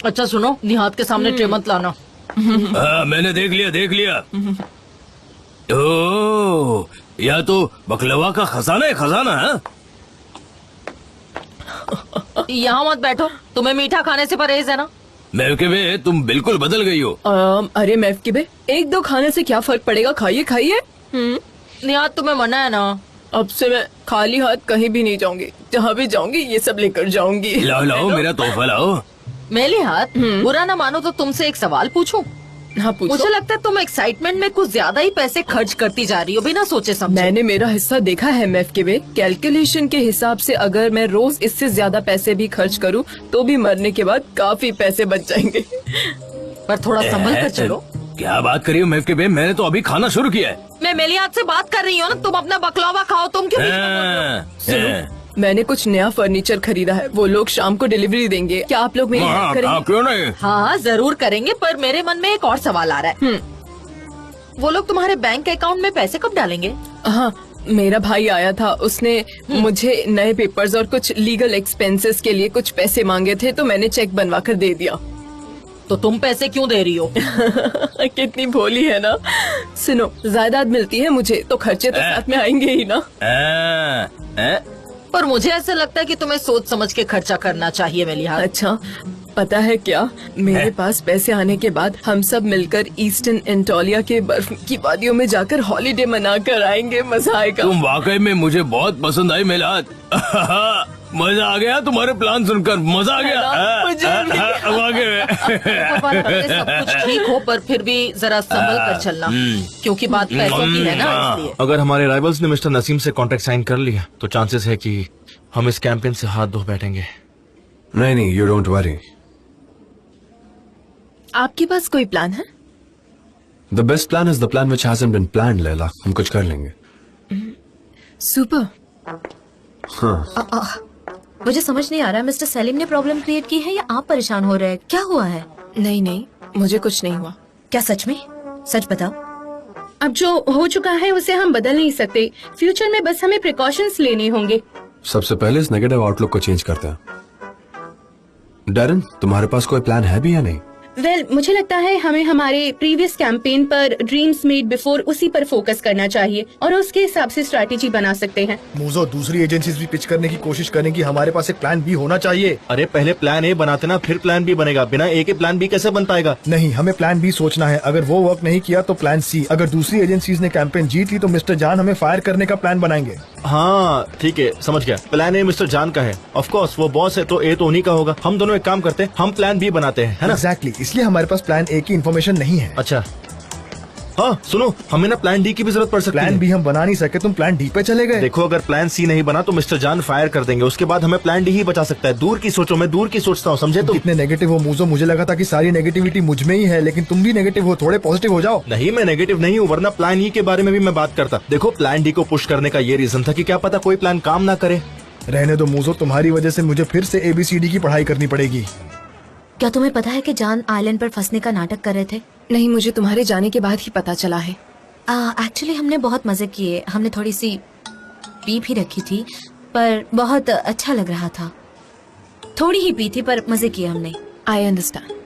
अच्छा सुनो, निहात के सामने ट्रे मत लाना। मैंने देख लिया। ओह, या तो बकलवा का खजाना है, खजाना है। यहाँ मत बैठो, तुम्हें मीठा खाने से परहेज है ना? महफिबे, तुम बिल्कुल बदल गई हो। अरे महफिबे, एक दो खाने से क्या फर्क पड़ेगा, खाइए खाइए। निहात तुम्हें मना है ना? अब से मैं खाली हाथ कहीं भी नहीं जाऊंगी, जहाँ भी जाऊंगी ये सब लेकर जाऊंगी। लाओ मेरा तोहफा लाओ। मेली हाथ, बुरा ना मानो तो तुमसे एक सवाल पूछूं? हाँ पूछो। मुझे लगता है तुम एक्साइटमेंट में कुछ ज्यादा ही पैसे खर्च करती जा रही हो बिना सोचे समझे। मैंने मेरा हिस्सा देखा है महफिबे, कैलकुलेशन के हिसाब से अगर मैं रोज इससे ज्यादा पैसे भी खर्च करूँ तो भी मरने के बाद काफी पैसे बच जाएंगे। पर थोड़ा संभल कर चलो। क्या बात करी हो महफिबे, मैंने तो अभी खाना शुरू किया है। मैं मेलियात से बात कर रही हूँ ना, तुम अपना बकलावा खाओ। तुम क्यों बीच में बोल रहे हो? मैंने कुछ नया फर्नीचर खरीदा है, वो लोग शाम को डिलीवरी देंगे, क्या आप लोग मेरी हेल्प करेंगे? क्यों नहीं? हाँ जरूर करेंगे, पर मेरे मन में एक और सवाल आ रहा है। वो लोग तुम्हारे बैंक अकाउंट में पैसे कब डालेंगे? हाँ, मेरा भाई आया था, उसने मुझे नए पेपर्स और कुछ लीगल एक्सपेंसेस के लिए कुछ पैसे मांगे थे, तो मैंने चेक बनवा कर दे दिया। तो तुम पैसे क्यों दे रही हो? कितनी भोली है ना। सुनो, जायदाद मिलती है मुझे तो खर्चे तो साथ में आएंगे ही ना। पर मुझे ऐसा लगता है कि तुम्हें सोच समझ के खर्चा करना चाहिए मेलिहात। अच्छा, पता है क्या, मेरे पास पैसे आने के बाद हम सब मिलकर ईस्टर्न एंटोलिया के बर्फ की वादियों में जाकर हॉलीडे मनाकर आएंगे, मजा आएगा। तुम वाकई में मुझे बहुत पसंद आई मेलिहात। मजा आ गया तुम्हारे प्लान सुनकर, मजा आ गया। वाकई में। सब कुछ ठीक हो पर फिर भी जरा संभल कर चलना, क्योंकि बात पैसों की है ना, इसलिए। अगर हमारे राइवल्स ने मिस्टर नसीम से कॉन्ट्रैक्ट साइन कर लिया तो चांसेस है कि हम इस कैंपेन से हाथ धो बैठेंगे। नहीं, यू डोंट वरी। आपके पास कोई प्लान है? The best plan is the plan which hasn't been planned Laila. हम कुछ कर लेंगे। सुपर। हाँ। मुझे समझ नहीं आ रहा है, मिस्टर सलीम ने प्रॉब्लम क्रिएट की है या आप परेशान हो रहे हैं? क्या हुआ है? नहीं, मुझे कुछ नहीं हुआ। क्या सच में? सच बताओ। अब जो हो चुका है उसे हम बदल नहीं सकते, फ्यूचर में बस हमें प्रिकॉशंस लेने होंगे। सबसे पहले इस नेगेटिव आउटलुक को चेंज करते हैं। डैरन, तुम्हारे पास कोई प्लान है भी या नहीं? मुझे लगता है हमें हमारे प्रीवियस कैंपेन पर ड्रीम्स मेड बिफोर उसी पर फोकस करना चाहिए और उसके हिसाब से स्ट्रैटेजी बना सकते हैं। मूजो, दूसरी एजेंसीज भी पिच करने की कोशिश करेंगी, हमारे पास एक प्लान बी होना चाहिए। अरे पहले प्लान ए बनाते ना, फिर प्लान बी बनेगा। बिना ए के प्लान बी कैसे बन पाएगा? नहीं, हमें प्लान बी सोचना है। अगर वो वर्क नहीं किया तो प्लान सी। अगर दूसरी एजेंसीज ने कैंपेन जीत ली तो मिस्टर जान हमें फायर करने का प्लान बनाएंगे। हाँ ठीक है, समझ गया। प्लान ए मिस्टर जान का है, ऑफ कोर्स वो बॉस है तो ए तो उन्हीं का होगा। हम दोनों एक काम करते हैं, हम प्लान बी बनाते हैं, है ना? एग्जैक्टली, इसलिए हमारे पास प्लान ए की इन्फॉर्मेशन नहीं है। अच्छा हाँ सुनो, हमें ना प्लान डी की भी जरूरत पड़ सकती है। प्लान बी हम बना नहीं सके, तुम प्लान डी पे चले गए। देखो, अगर प्लान सी नहीं बना तो मिस्टर जान फायर कर देंगे, उसके बाद हमें प्लान डी ही बचा सकता है। दूर की सोचो, मैं दूर की सोचता हूँ, समझे? तुम कितने नेगेटिव हो मूजो, मुझे लगा था कि सारी नेगेटिविटी मुझ में ही है, लेकिन तुम भी नेगेटिव हो। थोड़े पॉजिटिव हो जाओ। नहीं, मैं नेगेटिव नहीं हूँ, वरना प्लान ई के बारे में भी मैं बात करता। देखो, प्लान डी को पुश करने का ये रीजन था कि क्या पता कोई प्लान काम ना करे। रहने दो मूजो, तुम्हारी वजह से मुझे फिर से ABCD की पढ़ाई करनी पड़ेगी। क्या तुम्हें पता है कि जान आइलैंड पर फंसने का नाटक कर रहे थे? नहीं, मुझे तुम्हारे जाने के बाद ही पता चला है। एक्चुअली हमने बहुत मजे किए, हमने थोड़ी सी पी भी रखी थी, पर बहुत अच्छा लग रहा था। थोड़ी ही पी थी पर मजे किए हमने। I understand.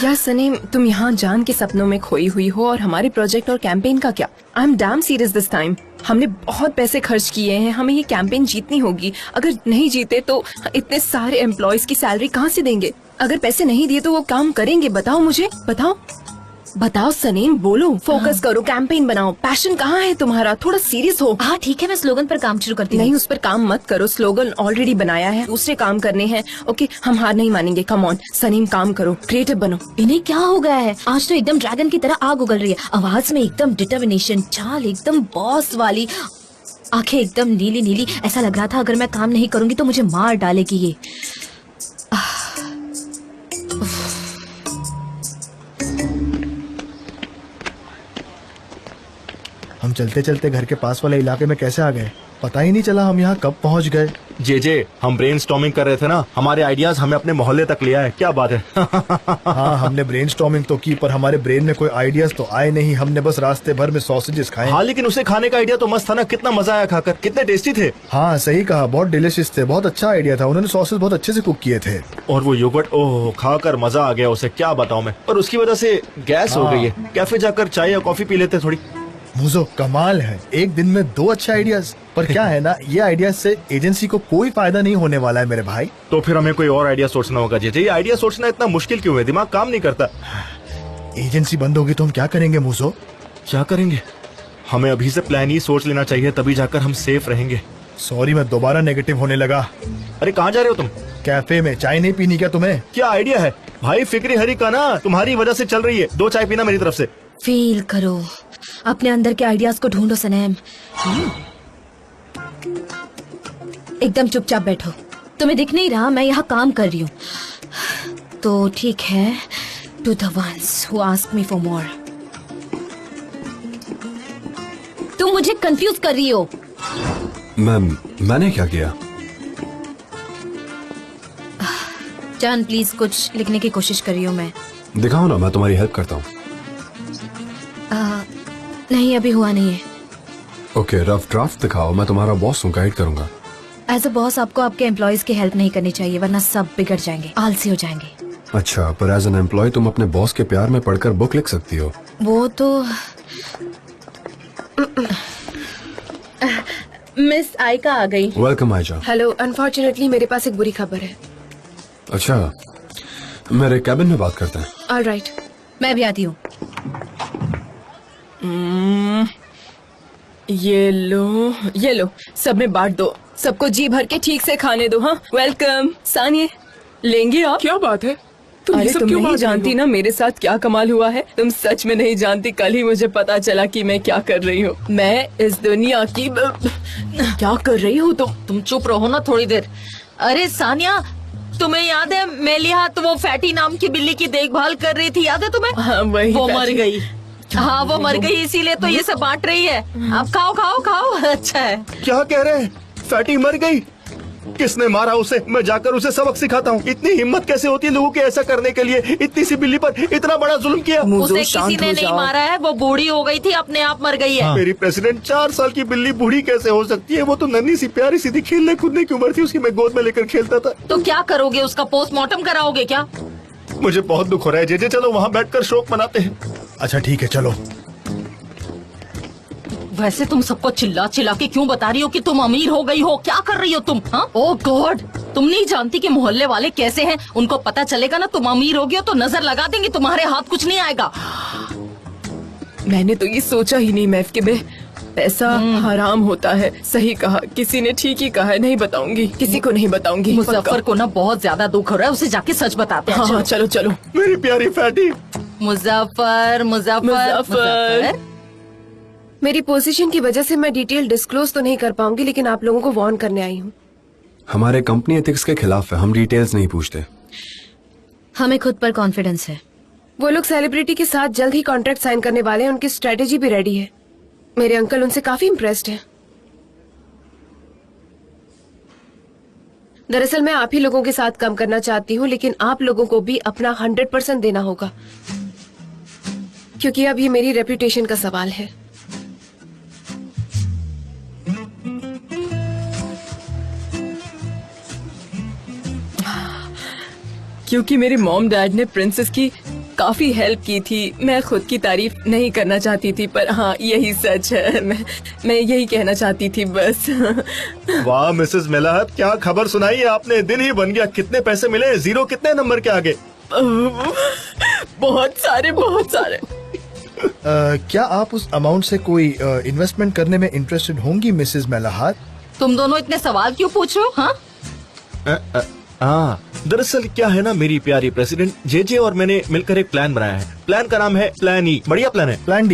यार सनीम, तुम यहाँ जान के सपनों में खोई हुई हो और हमारे प्रोजेक्ट और कैंपेन का क्या? I am damn serious this time. हमने बहुत पैसे खर्च किए हैं, हमें ये कैंपेन जीतनी होगी। अगर नहीं जीते तो इतने सारे एम्प्लॉयज की सैलरी कहाँ से देंगे? अगर पैसे नहीं दिए तो वो काम करेंगे? बताओ मुझे, बताओ सनीम, बोलो। फोकस करो, कैंपेन बनाओ। पैशन कहाँ है तुम्हारा? थोड़ा सीरियस हो। हाँ ठीक है, मैं स्लोगन पर काम शुरू करती हूँ। नहीं, उस पर काम मत करो, स्लोगन ऑलरेडी बनाया है, दूसरे काम करने हैं। ओके, हम हार नहीं मानेंगे। कम ऑन सनीम, काम करो, क्रिएटिव बनो। इन्हें क्या हो गया है? आज तो एकदम ड्रैगन की तरह आग उगल रही है, आवाज में एकदम डिटर्मिनेशन, चाल एकदम बॉस वाली, आंखें एकदम नीली नीली। ऐसा लग रहा था अगर मैं काम नहीं करूंगी तो मुझे मार डालेगी ये। हम हम चलते चलते घर के पास वाले इलाके में कैसे आ गए, पता ही नहीं चला हम यहाँ कब पहुँच गए। जे हम ब्रेनस्टॉर्मिंग कर रहे थे ना, हमारे आइडियाज हमें अपने मोहल्ले तक ले आए, क्या बात है। हाँ, हमने ब्रेनस्टॉर्मिंग तो की पर हमारे ब्रेन में कोई आइडियाज तो आए नहीं। हमने बस रास्ते भर में सॉसेजेस खाए। हाँ, लेकिन उसे खाने का आइडिया तो मस्त था ना, कितना मजा आया खाकर, कितने टेस्टी थे। हाँ सही कहा, बहुत डिलिशियस थे, बहुत अच्छा आइडिया था। उन्होंने सॉसेज बहुत अच्छे से कुक किए थे। और वो योगर्ट, ओह खाकर मजा आ गया उसे, क्या बताऊं मैं। पर उसकी वजह से गैस हो गई है। कैफे जाकर चाय या कॉफी पी लेते थोड़ी। मुझो कमाल है, एक दिन में 2 अच्छे आइडियाज। पर क्या है ना, ये आइडियाज से एजेंसी को कोई फायदा नहीं होने वाला है मेरे भाई। तो फिर हमें कोई और आइडिया सोचना होगा। जे ये आइडिया सोचना इतना मुश्किल क्यों है, दिमाग काम नहीं करता। एजेंसी बंद होगी तो हम क्या करेंगे मुझो? क्या करेंगे? हमें अभी से प्लान ही सोच लेना चाहिए, तभी जाकर हम सेफ रहेंगे। सॉरी, मैं दोबारा नेगेटिव होने लगा। अरे कहाँ जा रहे हो तुम? कैफे में। चाय नहीं पीनी क्या तुम्हें? क्या आइडिया है भाई, फिक्री हरी का ना तुम्हारी वजह से चल रही है। 2 चाय पीना मेरी तरफ से। फील करो, अपने अंदर के आइडियाज को ढूंढो सनम। एकदम चुपचाप बैठो, तुम्हें दिख नहीं रहा मैं यहाँ काम कर रही हूँ। तो ठीक है, to the ones who ask me for more. तुम मुझे कंफ्यूज कर रही हो। मैंने क्या किया? जान प्लीज, कुछ लिखने की कोशिश कर रही हूँ मैं। दिखाओ ना, मैं तुम्हारी हेल्प करता हूँ। नहीं, अभी हुआ नहीं है। ओके, रफ ड्राफ्ट दिखाओ, मैं तुम्हारा बॉस हूँ, गाइड करूंगा। एज अ बॉस आपको आपके एम्प्लॉयज की हेल्प नहीं करनी चाहिए, वरना सब बिगड़ जाएंगे, आलसी हो जाएंगे। अच्छा, पर एज एन एम्प्लॉय तुम अपने बॉस के प्यार में पढ़कर बुक लिख सकती हो। वो तो मिस आयका आ गई। वेलकम आयशा। हेलो, अनफॉर्चुनेटली मेरे पास एक बुरी खबर है। अच्छा, मेरे कैबिन में बात करते हैं। ऑलराइट। मैं भी आती हूँ। ये लो, सब में बांट दो, सबको जी भर के ठीक से खाने दो। हाँ, वेलकम। सानिए, लेंगे आप? क्या बात है? तुम अरे ये सब तुम क्यों नहीं बात कर रही जानती हो? ना मेरे साथ क्या कमाल हुआ है। तुम सच में नहीं जानती, कल ही मुझे पता चला कि मैं क्या कर रही हूँ। मैं इस दुनिया की क्या कर रही हूँ? तुम चुप रहो ना थोड़ी देर। अरे सानिया, तुम्हें याद है मेलिहा तो वो फैटी नाम की बिल्ली की देखभाल कर रही थी, याद है तुम्हें? हाँ, वही वो मर फैटी। गई। हाँ, वो मर गई, इसीलिए तो ये सब बांट रही है। अब खाओ खाओ खाओ। अच्छा है। क्या कह रहे हैं? फैटी मर गई? किसने मारा उसे? मैं जाकर उसे सबक सिखाता हूँ। इतनी हिम्मत कैसे होती है लोगों के ऐसा करने के लिए? इतनी सी बिल्ली पर इतना बड़ा जुल्म किया। मुझो, उसे शांत किसी ने हो नहीं जाओ। मारा है, वो बूढ़ी हो गई थी, अपने आप मर गई है। मेरी प्रेसिडेंट, 4 साल की बिल्ली बूढ़ी कैसे हो सकती है? वो तो नन्ही सी प्यारी सी थी, खेलने कूदने की उम्र थी उसकी, मैं गोद में लेकर खेलता था। तो क्या करोगे, उसका पोस्टमार्टम कराओगे क्या? मुझे बहुत दुख हो रहा है जे, चलो वहाँ बैठकर शोक मनाते हैं। अच्छा ठीक है, चलो। वैसे तुम सबको चिल्ला चिल्ला के क्यों बता रही हो कि तुम अमीर हो गई हो? क्या कर रही हो तुम? हाँ, ओह गॉड, तुम नहीं जानती कि मोहल्ले वाले कैसे हैं। उनको पता चलेगा ना तुम अमीर हो गई हो तो नजर लगा देंगे, तुम्हारे हाथ कुछ नहीं आएगा। मैंने तो ये सोचा ही नहीं महफ के में पैसा हराम होता है। सही कहा, किसी ने ठीक ही कहा है। नहीं बताऊंगी, किसी को नहीं बताऊंगी। मुजफ्फर को ना बहुत ज्यादा दुख हो रहा है, उसे जाके सच बताते हैं। हाँ, चलो चलो। मेरी प्यारी फैटी। मुजफ्फर मुजफ्फर मुजफ्फर। मेरी पोजीशन की वजह से मैं डिटेल डिस्क्लोज तो नहीं कर पाऊंगी, लेकिन आप लोगों को वार्न करने आई हूँ। हमारे कंपनी एथिक्स के खिलाफ है, हम डिटेल्स नहीं पूछते। हमें खुद पर कॉन्फिडेंस है। वो लोग सेलिब्रिटी के साथ जल्द ही कॉन्ट्रैक्ट साइन करने वाले हैं, उनकी स्ट्रेटेजी भी रेडी है। मेरे अंकल उनसे काफी इम्प्रेस्ड हैं। दरअसल मैं आप ही लोगों के साथ काम करना चाहती हूँ, लेकिन आप लोगों को भी अपना 100% देना होगा, क्योंकि अब ये मेरी रेपुटेशन का सवाल है। क्योंकि मेरे मॉम डैड ने प्रिंसेस की काफी हेल्प की थी। मैं खुद की तारीफ नहीं करना चाहती थी, पर हाँ यही सच है। मैं यही कहना चाहती थी बस। वाह मिसेस मेलाहत, क्या खबर सुनाई है आपने? दिन ही बन गया। कितने पैसे मिले? 0 कितने नंबर के आगे? बहुत सारे, बहुत सारे। क्या आप उस अमाउंट से कोई इन्वेस्टमेंट करने में इंटरेस्टेड होंगी मिसेस मेलाहत? तुम दोनों इतने सवाल क्यों पूछ रहे हो? हाँ, दरअसल क्या है ना मेरी प्यारी प्रेसिडेंट, जे और मैंने मिलकर एक प्लान बनाया है। प्लान का नाम है प्लान ई। बढ़िया प्लान है। प्लान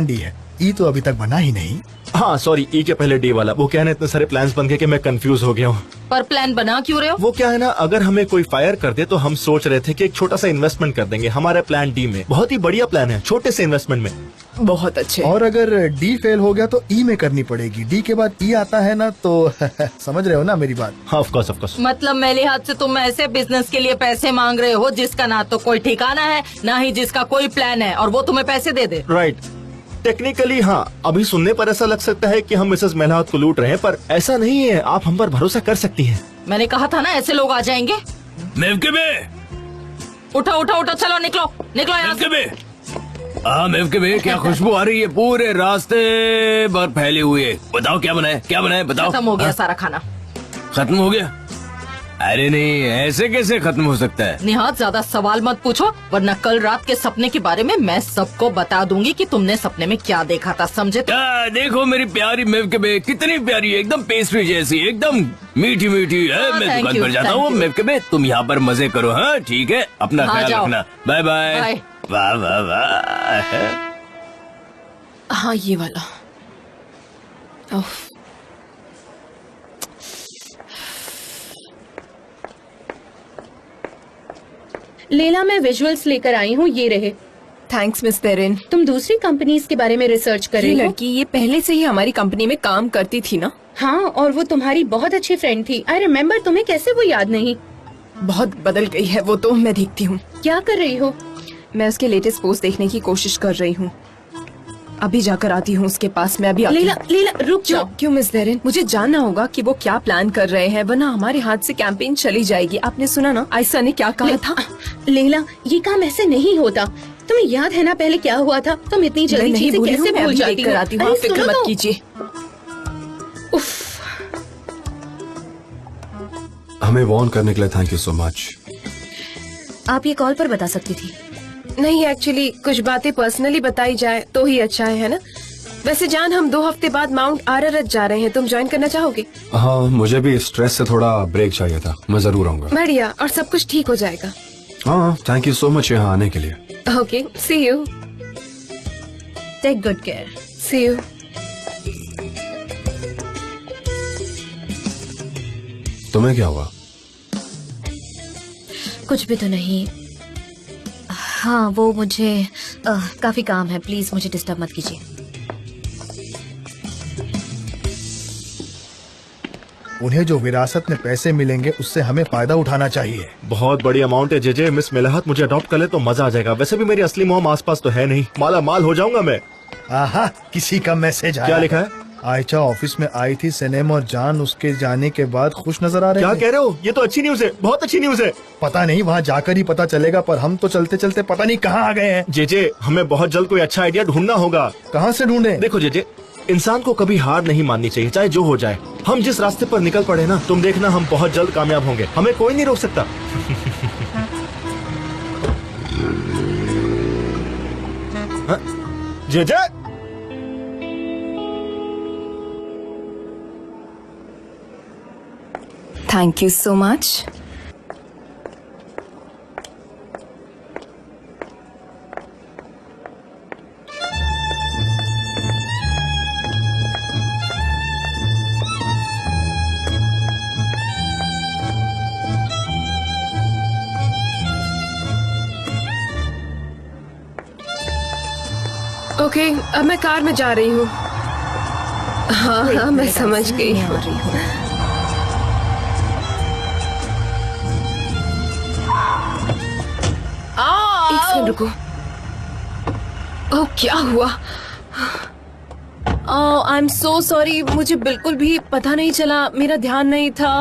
डी है। ई तो अभी तक बना ही नहीं। हाँ सॉरी, ई के पहले डी वाला। वो क्या है ना, इतने सारे प्लान्स बन गए कि मैं कंफ्यूज हो गया हूँ। पर प्लान बना क्यों रहे हो? वो क्या है ना, अगर हमें कोई फायर कर दे तो हम सोच रहे थे कि एक छोटा सा इन्वेस्टमेंट कर देंगे हमारे प्लान डी में। बहुत ही बढ़िया प्लान है, छोटे से इन्वेस्टमेंट में। बहुत अच्छे। और अगर डी फेल हो गया तो ई में करनी पड़ेगी। डी के बाद ई आता है ना, तो समझ रहे हो ना मेरी बात? हाँ, ऑफ कोर्स। मतलब मेरे हाथ से तुम ऐसे बिजनेस के लिए पैसे मांग रहे हो जिसका ना तो कोई ठिकाना है ना ही जिसका कोई प्लान है, और वो तुम्हें पैसे दे दे? राइट, टेक्निकली हाँ। अभी सुनने पर ऐसा लग सकता है कि हम मिसेस मेलावत को लूट रहे हैं, पर ऐसा नहीं है। आप हम पर भरोसा कर सकती हैं। मैंने कहा था ना ऐसे लोग आ जाएंगे। उठो, चलो निकलो यहाँ से। हाँ मेवके, क्या खुशबू आ रही है, पूरे रास्ते भर फैली हुई है। बताओ क्या बनाए बताओ। खत्म हो गया सारा खाना। खत्म हो गया? अरे नहीं, ऐसे कैसे खत्म हो सकता है? निहात ज्यादा सवाल मत पूछो, वरना कल रात के सपने के बारे में मैं सबको बता दूंगी कि तुमने सपने में क्या देखा था, समझे? देखो मेरी प्यारी मेवके, कितनी प्यारी है, एकदम पेस्ट्री जैसी, एकदम मीठी है। मैं दुकान पर जाता हूँ मेवके, तुम यहाँ पर मजे करो। हाँ ठीक है, अपना ख्याल रखना। Bye bye. वाह। हाँ ये वाला। लेला, मैं विजुअल्स लेकर आई हूँ, ये रहे। थैंक्स मिस तेरिन। तुम दूसरी कंपनीज के बारे में रिसर्च कर रही ये हो? लड़की ये पहले से ही हमारी कंपनी में काम करती थी ना? हाँ, और वो तुम्हारी बहुत अच्छी फ्रेंड थी। I remember. तुम्हें कैसे वो याद नहीं? बहुत बदल गई है वो तो, मैं देखती हूँ। क्या कर रही हो? मैं उसके लेटेस्ट पोस्ट देखने की कोशिश कर रही हूँ। अभी जाकर आती हूँ उसके पास। मैं अभी आती हूँ। लेला रुक जाओ। क्यों मिस देरिन? मुझे जानना होगा कि वो क्या प्लान कर रहे हैं, वरना हमारे हाथ से कैंपेन चली जाएगी। आपने सुना ना आयशा ने क्या कहा था? लेला, ये काम ऐसे नहीं होता। तुम्हें याद है ना पहले क्या हुआ था? तुम इतनी जल्दी चीजें कैसे भूल जाती हो? आती हूँ, फिक्र मत कीजिए। हमें वॉर्न करने के लिए थैंक यू सो मच। आप ये कॉल पर बता सकती थी। नहीं, एक्चुअली कुछ बातें पर्सनली बताई जाए तो ही अच्छा है ना? वैसे जान, हम 2 हफ्ते बाद माउंट आरारत जा रहे हैं। तुम ज्वाइन करना चाहोगे? हाँ, मुझे भी स्ट्रेस से थोड़ा ब्रेक चाहिए था। मैं जरूर आऊंगा। बढ़िया, और सब कुछ ठीक हो जाएगा। हाँ, थैंक यू सो मच यहाँ आने के लिए। Okay, see you. Take good care. See you. तुम्हें क्या हुआ? कुछ भी तो नहीं। हाँ, वो मुझे काफी काम है, प्लीज मुझे डिस्टर्ब मत कीजिए। उन्हें जो विरासत में पैसे मिलेंगे उससे हमें फायदा उठाना चाहिए। बहुत बड़ी अमाउंट है जेजे। मिस मेलावत मुझे अडॉप्ट कर ले तो मजा आ जाएगा। वैसे भी मेरी असली मोम आसपास तो है नहीं, माला माल हो जाऊंगा मैं। आहा, किसी का मैसेज आया। क्या लिखा है? आयशा ऑफिस में आई थी। सनेम और जान उसके जाने के बाद खुश नजर आ रहे क्या थे। कह रहे हो? ये तो अच्छी न्यूज है, बहुत अच्छी न्यूज है। पता नहीं, वहाँ जाकर ही पता चलेगा। पर हम तो चलते चलते पता नहीं कहाँ आ गए हैं। जेजे, हमें बहुत जल्द कोई अच्छा आइडिया ढूंढना होगा। कहाँ से ढूंढे? देखो जेजे, इंसान को कभी हार नहीं माननी चाहिए, चाहे जो हो जाए। हम जिस रास्ते पर निकल पड़े ना, तुम देखना हम बहुत जल्द कामयाब होंगे। हमें कोई नहीं रोक सकता। हाँ? JJ, thank you so much. Okay, अब मैं कार में जा रही हूँ। हाँ, मैं समझ गई। एक सेकंड रुको। ओह, क्या हुआ? आई एम सो सॉरी, मुझे बिल्कुल भी पता नहीं चला, मेरा ध्यान नहीं था।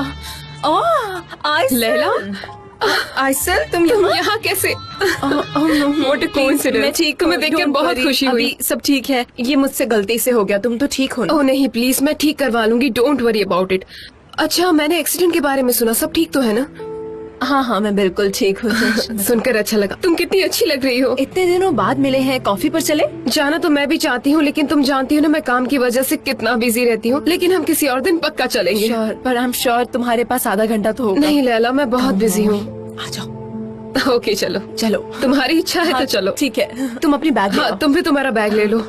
लैला, आयशल, तुम यहाँ कैसे? What a coincidence. मैं ठीक, तुम्हें देखकर Don't बहुत worry, खुशी हुई। अभी सब ठीक है। ये मुझसे गलती से हो गया, तुम तो ठीक हो ना? ओह नहीं, प्लीज, मैं ठीक करवा लूंगी। Don't worry about it. अच्छा, मैंने एक्सीडेंट के बारे में सुना, सब ठीक तो है ना? हाँ हाँ, मैं बिल्कुल ठीक हूँ। सुनकर अच्छा लगा। तुम कितनी अच्छी लग रही हो। इतने दिनों बाद मिले हैं, कॉफी पर चले? जाना तो मैं भी चाहती हूँ, लेकिन तुम जानती हो ना मैं काम की वजह से कितना बिजी रहती हूँ। लेकिन हम किसी और दिन पक्का चलेंगे। श्योर, पर आई एम श्योर तुम्हारे पास आधा घंटा तो होगा। नहीं लैला, मैं बहुत बिजी हूँ। आ जाओ। ओके, चलो चलो, तुम्हारी इच्छा है हाँ, तो चलो। ठीक है, तुम अपनी बैग ले हाँ, आओ। तुम भी तुम्हारा बैग ले लो।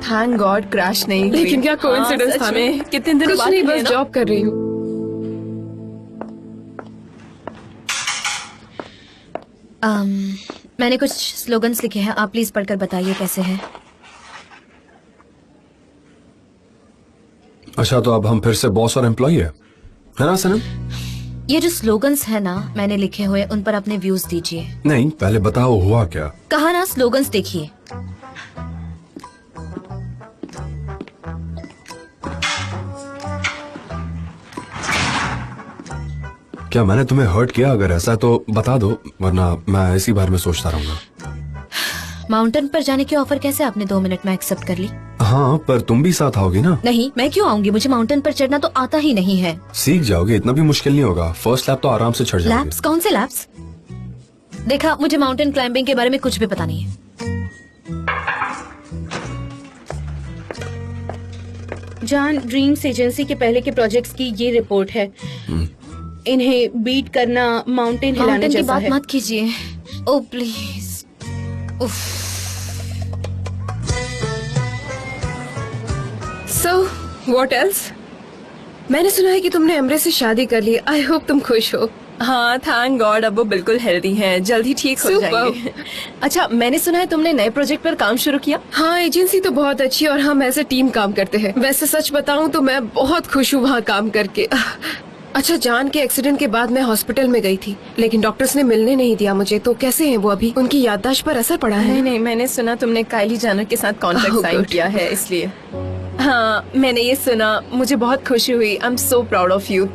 थैंक गॉड क्रैश नहीं हुई। लेकिन क्या कोइंसिडेंस था ना। कितने दिन कुछ बाद नहीं, हुई है बस ना? जॉब कर रही हूँ। मैंने कुछ स्लोगन्स लिखे हैं, आप प्लीज पढ़कर बताइए कैसे हैं। अच्छा, तो अब हम फिर से बॉस और एम्प्लॉय है ना सनम? ये जो स्लोगन्स है ना मैंने लिखे हुए, उन पर अपने व्यूज दीजिए। नहीं, पहले बताओ हुआ क्या। कहा ना स्लोगन्स देखिए। क्या मैंने तुम्हें हर्ट किया? अगर ऐसा है तो बता दो, वरना मैं इसी बारे में सोचता रहूंगा। माउंटेन पर जाने की ऑफर कैसे आपने 2 मिनट में एक्सेप्ट कर ली? हाँ, पर तुम भी साथ आओगी ना? नहीं, मैं क्यों आऊंगी, मुझे माउंटेन पर चढ़ना तो आता ही नहीं है। सीख जाओगे, इतना भी मुश्किल नहीं होगा। फर्स्ट लैप तो आराम से चढ़ जाओगे। लैप्स? कौन से लैप्स? देखा, मुझे माउंटेन क्लाइंबिंग के बारे में कुछ भी पता नहीं है। जॉन, ड्रीम्स एजेंसी के पहले के प्रोजेक्ट्स की ये रिपोर्ट है। इन्हें बीट करना माउंटेन हिलाने माउंटेन की जैसा बात है। मत कीजिए, ओ प्लीज। So, what else? मैंने सुना है कि तुमने एमरे से शादी कर ली। आई होप तुम खुश हो। हाँ, थैंक गॉड अब वो बिल्कुल हेल्दी हैं, जल्द ही ठीक हो Superb. जाएंगे। अच्छा, मैंने सुना है तुमने नए प्रोजेक्ट पर काम शुरू किया। हाँ, एजेंसी तो बहुत अच्छी है और हम एज ए टीम काम करते हैं। वैसे सच बताऊं तो मैं बहुत खुश हूँ वहाँ काम करके। अच्छा, जान के एक्सीडेंट के बाद मैं हॉस्पिटल में गई थी, लेकिन डॉक्टर्स ने मिलने नहीं दिया मुझे। तो कैसे हैं वो अभी? उनकी याददाश्त पर असर पड़ा है? नहीं नहीं, मैंने सुना तुमने काइली जानर के साथ कॉन्ट्रैक्ट Oh, साइन good. किया है, इसलिए। हाँ, मैंने ये सुना, मुझे बहुत खुशी हुई। I am so proud of you.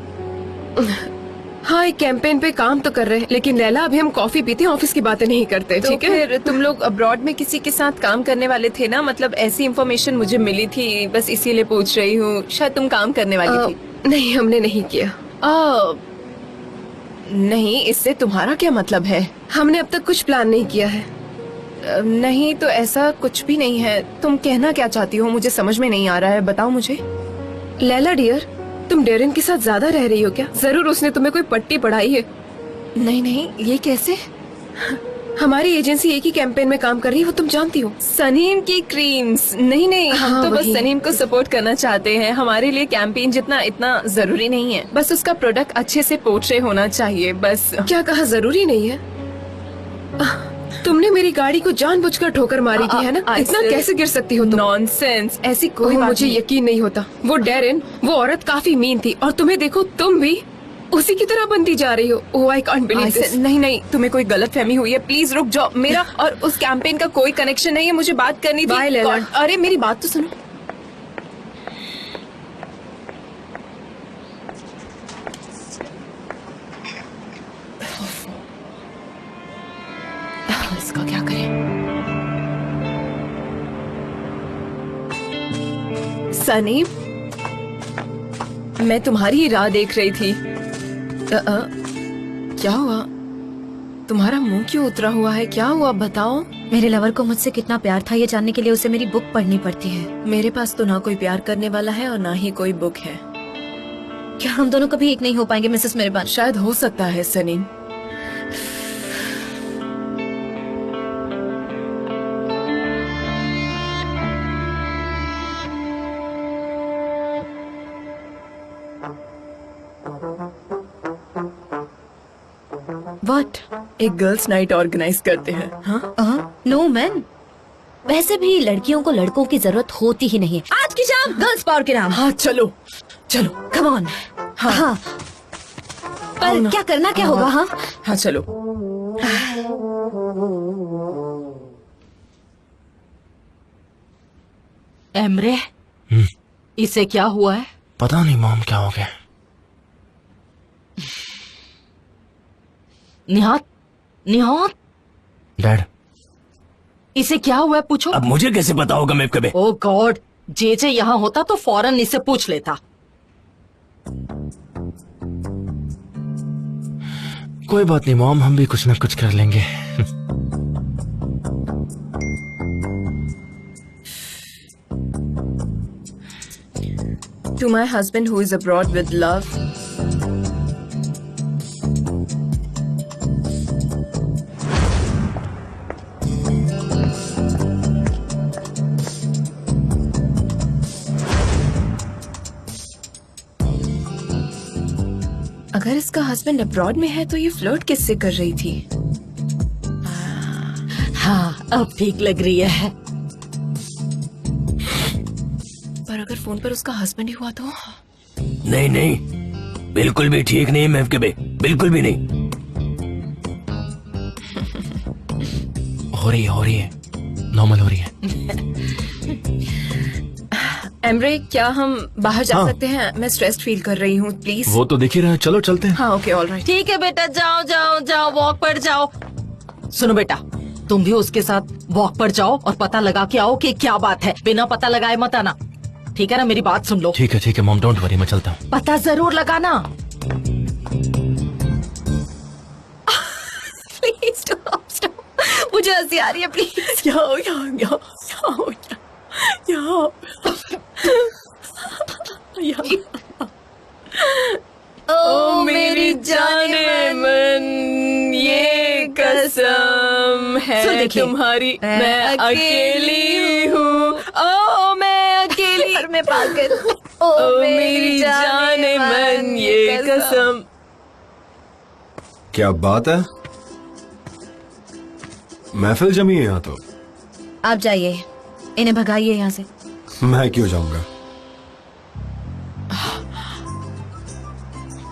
हाँ, एक कैंपेन पे काम तो कर रहे हैं, लेकिन लैला अभी हम कॉफी पीते हैं, ऑफिस की बातें नहीं करते। तो ठीक है? फिर तुम लोग अब्रॉड में किसी के साथ काम करने वाले थे ना? मतलब ऐसी इन्फॉर्मेशन मुझे मिली थी, बस इसीलिए पूछ रही हूँ। शायद तुम काम करने वाली थी। नहीं, हमने नहीं किया। नहीं, इससे तुम्हारा क्या मतलब है? हमने अब तक कुछ प्लान नहीं किया है। नहीं तो ऐसा कुछ भी नहीं है। तुम कहना क्या चाहती हो, मुझे समझ में नहीं आ रहा है, बताओ मुझे। लैला डियर, तुम डेरिन के साथ ज्यादा रह रही हो क्या? जरूर उसने तुम्हें कोई पट्टी पढ़ाई है। नहीं नहीं, ये कैसे? हमारी एजेंसी एक ही कैंपेन में काम कर रही है, वो तुम जानती हो। सनीम की क्रीम्स? नहीं नहीं, हम हाँ, तो बस वही। सनीम को सपोर्ट करना चाहते हैं। हमारे लिए कैंपेन जितना इतना जरूरी नहीं है, बस उसका प्रोडक्ट अच्छे से पोर्ट्रे होना चाहिए, बस। क्या कहा जरूरी नहीं है? तुमने मेरी गाड़ी को जानबूझकर ठोकर मारी थी, है ना? इतना कैसे गिर सकती हो तुम? नॉनसेंस, ऐसी कोई ओह, बात मुझे नहीं। यकीन नहीं होता। वो डेरिन, वो औरत काफी मीन थी, और तुम्हें देखो, तुम भी उसी की तरह बनती जा रही हो। ओह, आई कांट बिलीव दिस। नहीं नहीं, तुम्हें कोई गलत फहमी हुई है, प्लीज रुक जाओ। मेरा और उस कैंपेन का कोई कनेक्शन नहीं है, मुझे बात करनी थी। Bye, लैला। अरे मेरी बात तो सुनो। इसका क्या करें? सनीम, मैं तुम्हारी ही राह देख रही थी। क्या हुआ? तुम्हारा मुंह क्यों उतरा हुआ है? क्या हुआ, बताओ। मेरे लवर को मुझसे कितना प्यार था, ये जानने के लिए उसे मेरी बुक पढ़नी पड़ती है। मेरे पास तो ना कोई प्यार करने वाला है और ना ही कोई बुक है। क्या हम दोनों कभी एक नहीं हो पाएंगे मिसेस मेहरबान? शायद हो सकता है सनीम। व्हाट? एक गर्ल्स नाइट ऑर्गेनाइज करते हैं। हाँ, नो मैन, वैसे भी लड़कियों को लड़कों की जरूरत होती ही नहीं है। आज की शाम गर्ल्स पावर के नाम। हाँ, चलो चलो, कम ऑन। हाँ, पर क्या करना क्या होगा? हाँ हाँ, चलो। एमरे, इसे क्या हुआ है? पता नहीं मॉम, क्या हो गया। निहात, निहात, डैड, इसे क्या हुआ है, पूछो। अब मुझे कैसे पता होगा मैं कभी? ओ गॉड, जे यहाँ होता तो फौरन इसे पूछ लेता। कोई बात नहीं मॉम, हम भी कुछ ना कुछ कर लेंगे। To my husband who is abroad with love. अगर इसका हस्बैंड अब्रॉड में है तो ये फ्लर्ट किससे कर रही थी? हाँ अब ठीक लग रही है। पर अगर फोन पर उसका हस्बैंड ही हुआ तो? नहीं नहीं, बिल्कुल भी ठीक नहीं महफ के बे, बिल्कुल भी नहीं। हो रही है, नॉर्मल हो रही है। एमरे, क्या हम बाहर जा सकते हैं? मैं स्ट्रेस्ड फील कर रही हूँ, प्लीज। वो तो दिख ही रहा है, चलो चलते हैं। हाँ ओके, ऑलराइट। ठीक है बेटा, जाओ जाओ जाओ, वॉक पर जाओ। सुनो बेटा, तुम भी उसके साथ वॉक पर जाओ और पता लगा के आओ कि क्या बात है। बिना पता लगाए मत आना, ठीक है ना? मेरी बात सुन लो। ठीक है मॉम, डोंट वरी, मैं चलता हूँ। पता जरूर लगाना। Please stop. मुझे हंसी आ रही है, प्लीज। यहाँ ओ मेरी जाने मन, ये कसम है तुम्हारी, मैं अकेली हूँ। ओ मैं अकेली में पागल। ओ मेरी जाने मन, ये कसम। क्या बात है, महफिल जमी है यहाँ तो। आप जाइए, इन्हें भगाइए यहाँ से। मैं क्यों जाऊंगा?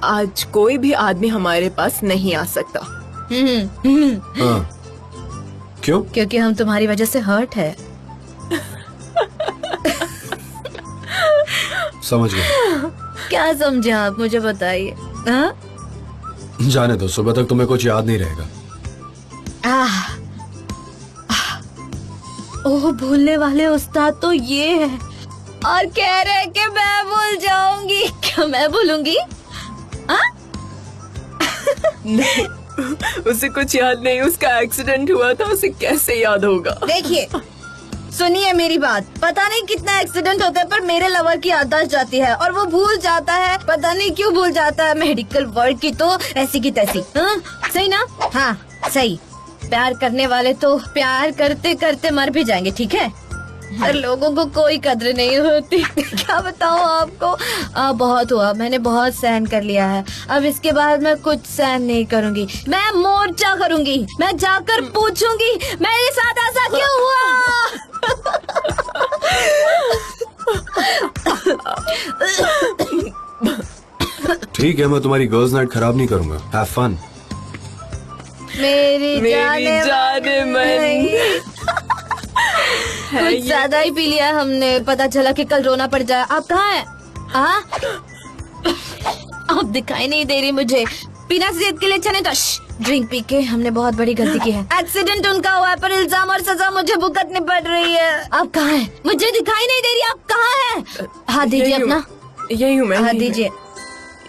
आज कोई भी आदमी हमारे पास नहीं आ सकता। हाँ। क्यों? क्योंकि हम तुम्हारी वजह से हर्ट है। समझ गया। क्या समझे आप, मुझे बताइए। हाँ? जाने दो, सुबह तक तुम्हें कुछ याद नहीं रहेगा। ओह, भूलने वाले उस्ताद तो ये है, और कह रहे हैं कि मैं भूल जाऊंगी। क्या मैं भूलूंगी? नहीं, उसे कुछ याद नहीं। उसका एक्सीडेंट हुआ था, उसे कैसे याद होगा? देखिए, सुनिए मेरी बात। पता नहीं कितना एक्सीडेंट होता है, पर मेरे लवर की याददाश्त जाती है और वो भूल जाता है। पता नहीं क्यों भूल जाता है। मेडिकल वर्ड की तो ऐसी की तैसी। सही ना? हाँ सही। प्यार करने वाले तो प्यार करते करते मर भी जाएंगे, ठीक है? पर लोगों को कोई कद्र नहीं होती। क्या बताऊँ आपको। बहुत हुआ, मैंने बहुत सहन कर लिया है। अब इसके बाद मैं कुछ सहन नहीं करूँगी। मैं मोर्चा करूँगी। मैं जाकर पूछूंगी मेरे साथ ऐसा क्यों हुआ। ठीक है, मैं तुम्हारी गर्ल्स नाइट खराब नहीं करूंगा। Have fun. मेरी जाने मन। कुछ ज्यादा ही पी लिया हमने। पता चला कि कल रोना पड़ जाए। आप कहाँ हैं? आप दिखाई नहीं दे रही मुझे। बिना सेहत के लिए अच्छा नहीं था। ड्रिंक पी के हमने बहुत बड़ी गलती की है। एक्सीडेंट उनका हुआ है, पर इल्जाम और सजा मुझे भुगतनी पड़ रही है। आप कहाँ हैं? मुझे दिखाई नहीं दे रही। आप कहाँ हैं? हाथ दीजिए अपना। यही हूँ मैं। हाथ दीजिए,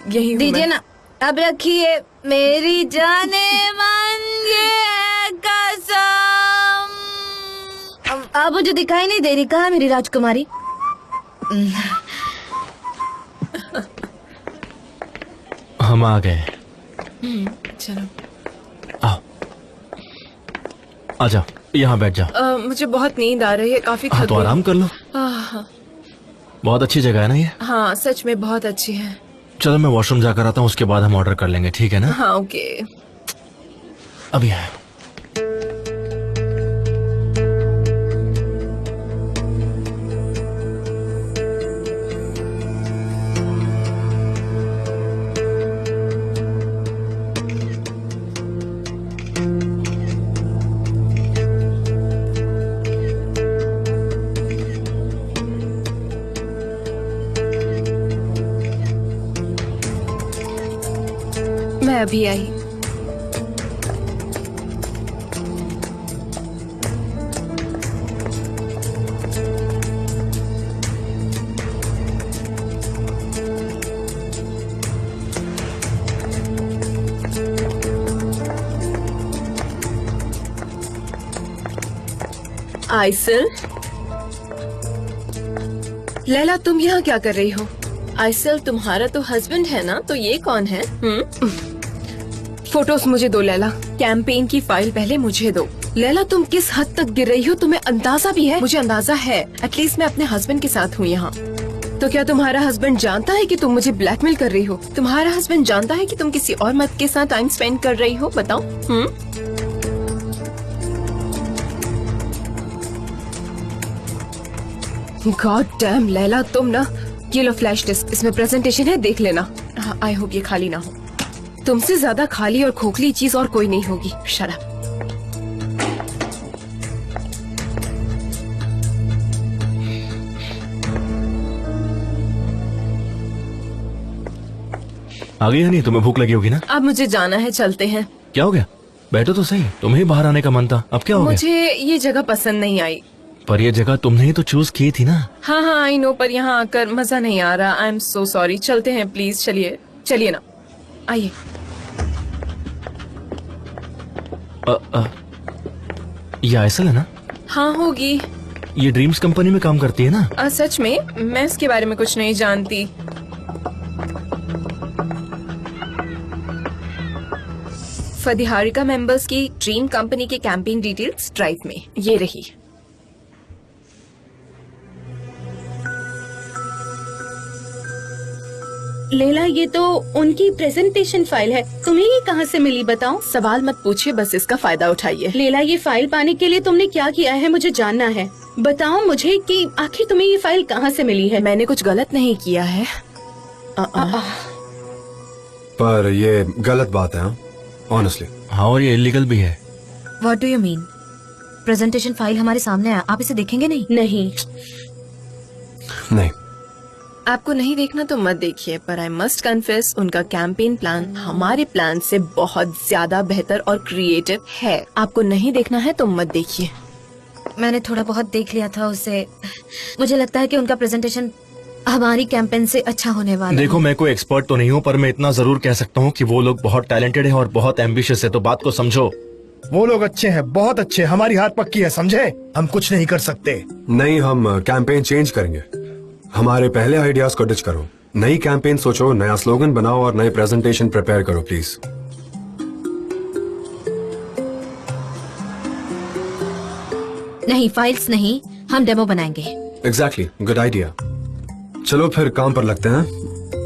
यही दीजिए ना। अब रखिए। मेरी जाने मन, ये कसम। आप मुझे दिखाई नहीं दे रही। कहाँ मेरी राजकुमारी? हम आ गए। चलो आओ, आ जाओ, यहाँ बैठ जाओ। मुझे बहुत नींद आ रही है, काफी हाँ, थक तो गई। आराम कर लो। बहुत अच्छी जगह है ना ये? हाँ सच में बहुत अच्छी है। चलो मैं वॉशरूम जाकर आता हूँ, उसके बाद हम ऑर्डर कर लेंगे, ठीक है ना? हाँ ओके। अभी आए। मैं अभी आई। आइसल, लैला तुम यहाँ क्या कर रही हो? आइसल, तुम्हारा तो हस्बैंड है ना, तो ये कौन है? फोटोज मुझे दो लैला। कैंपेन की फाइल पहले मुझे दो। लैला तुम किस हद तक गिर रही हो तुम्हें अंदाजा भी है? मुझे अंदाजा है। एटलीस्ट मैं अपने हस्बैंड के साथ हूँ यहाँ। तो क्या तुम्हारा हस्बैंड जानता है कि तुम मुझे ब्लैकमेल कर रही हो? तुम्हारा हस्बैंड जानता है कि तुम किसी और मर्द के साथ टाइम स्पेंड कर रही हो? बताओ। गॉड डैम लैला, तुम ना, ये लो फ्लैश डिस्क, इसमें प्रेजेंटेशन है, देख लेना। आई होप ये खाली ना हो। तुमसे ज्यादा खाली और खोखली चीज और कोई नहीं होगी। Shut up. आ गई हनी, तुम्हें भूख लगी होगी ना? अब मुझे जाना है, चलते हैं। क्या हो गया? बैठो तो सही, तुम्हें बाहर आने का मन था, अब क्या हो गया? मुझे ये जगह पसंद नहीं आई। पर ये जगह तुमने ही तो चूज की थी ना। हाँ हाँ आई नो, पर यहाँ आकर मजा नहीं आ रहा। I am so sorry. चलते हैं प्लीज, चलिए चलिए ना, आइए। ये आयसल है ना? हाँ होगी। ये ड्रीम्स कंपनी में काम करती है ना? सच में? मैं इसके बारे में कुछ नहीं जानती। फदिहारिका मेंबर्स की ड्रीम कंपनी के कैंपेन डिटेल्स ड्राइव में, ये रही। लेला, ये तो उनकी प्रेजेंटेशन फाइल है, तुम्हें ये कहाँ से मिली बताओ? सवाल मत पूछिए, बस इसका फायदा उठाइए। लेला, ये फाइल पाने के लिए तुमने क्या किया है, मुझे जानना है। बताओ मुझे कि आखिर तुम्हें ये फाइल कहाँ से मिली है? मैंने कुछ गलत नहीं किया है। पर ये गलत बात है ऑनेस्टली। हाँ, और ये इलीगल भी है। What do you mean? Presentation file हमारे सामने है, आप इसे देखेंगे नहीं? नहीं नहीं, आपको नहीं देखना तो मत देखिए, पर आई मस्ट कन्फेस, उनका कैंपेन प्लान हमारे प्लान से बहुत ज्यादा बेहतर और क्रिएटिव है। आपको नहीं देखना है तो मत देखिए। मैंने थोड़ा बहुत देख लिया था उसे। मुझे लगता है कि उनका प्रेजेंटेशन हमारी कैंपेन से अच्छा होने वाला देखो, मैं कोई एक्सपर्ट तो नहीं हूँ, पर मैं इतना जरूर कह सकता हूँ कि वो लोग बहुत टैलेंटेड है और बहुत एम्बिशियस है, तो बात को समझो। वो लोग अच्छे हैं, बहुत अच्छे। हमारी हाथ पक्की है, समझे? हम कुछ नहीं कर सकते। नहीं, हम कैंपेन चेंज करेंगे। हमारे पहले आइडियाज को डिच करो, नई कैंपेन सोचो, नया स्लोगन बनाओ और नए प्रेजेंटेशन प्रिपेयर करो प्लीज। नहीं, फाइल्स नहीं, हम डेमो बनाएंगे। Exactly, good idea. चलो फिर काम पर लगते हैं।